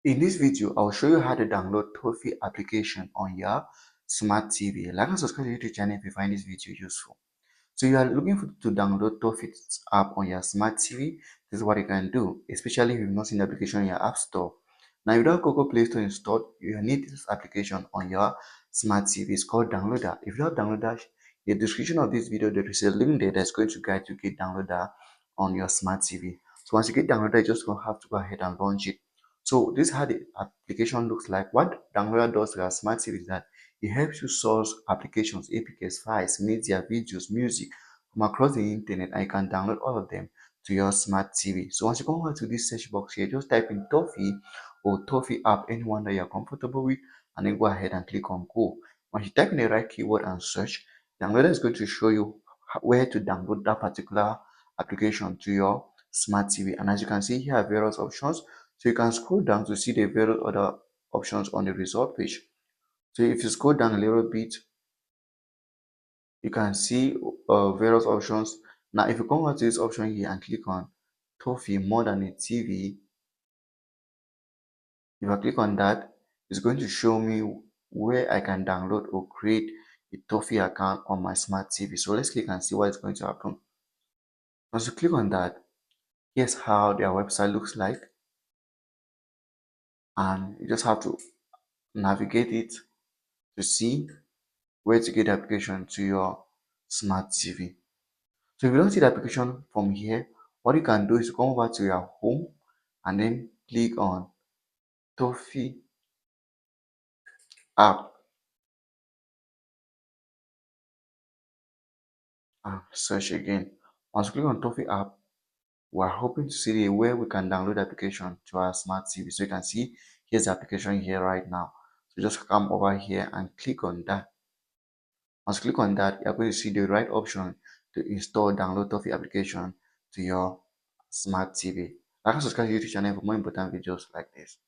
In this video, I'll show you how to download Toffee application on your smart TV. Like and subscribe to the YouTube channel if you find this video useful. So you are looking to download Toffee's app on your smart TV. This is what you can do, especially if you've not seen the application in your app store. Now, if you don't have Google Play Store installed, you need this application on your smart TV. It's called Downloader. If you have Downloader, in the description of this video, there is a link there that's going to guide you to get Downloader on your smart TV. So once you get Downloader, you just gonna have to go ahead and launch it. So this is how the application looks like. What Downloader does to your smart TV is that it helps you source applications, APKs, files, media, videos, music from across the internet, and you can download all of them to your smart TV. So once you come over to this search box here, just type in Toffee or Toffee app, anyone that you're comfortable with, and then go ahead and click on go. Once you type in the right keyword and search, Downloader is going to show you where to download that particular application to your smart TV. And as you can see, here are various options. So you can scroll down to see the various other options on the result page. So if you scroll down a little bit, you can see various options. Now, if you come over to this option here and click on Toffee more than a TV, if I click on that, it's going to show me where I can download or create a Toffee account on my smart TV. So let's click and see what is going to happen. Once you click on that, here's how their website looks like, and you just have to navigate it to see where to get the application to your smart TV. So if you don't see the application from here, what you can do is come over to your home and then click on Toffee app and search again. Once you click on Toffee app, we're hoping to see where we can download the application to our smart TV. So you can see here's the application here right now. So just come over here and click on that. Once you click on that, you're going to see the right option to install download Toffee application to your smart TV. Like and subscribe to the YouTube channel for more important videos like this.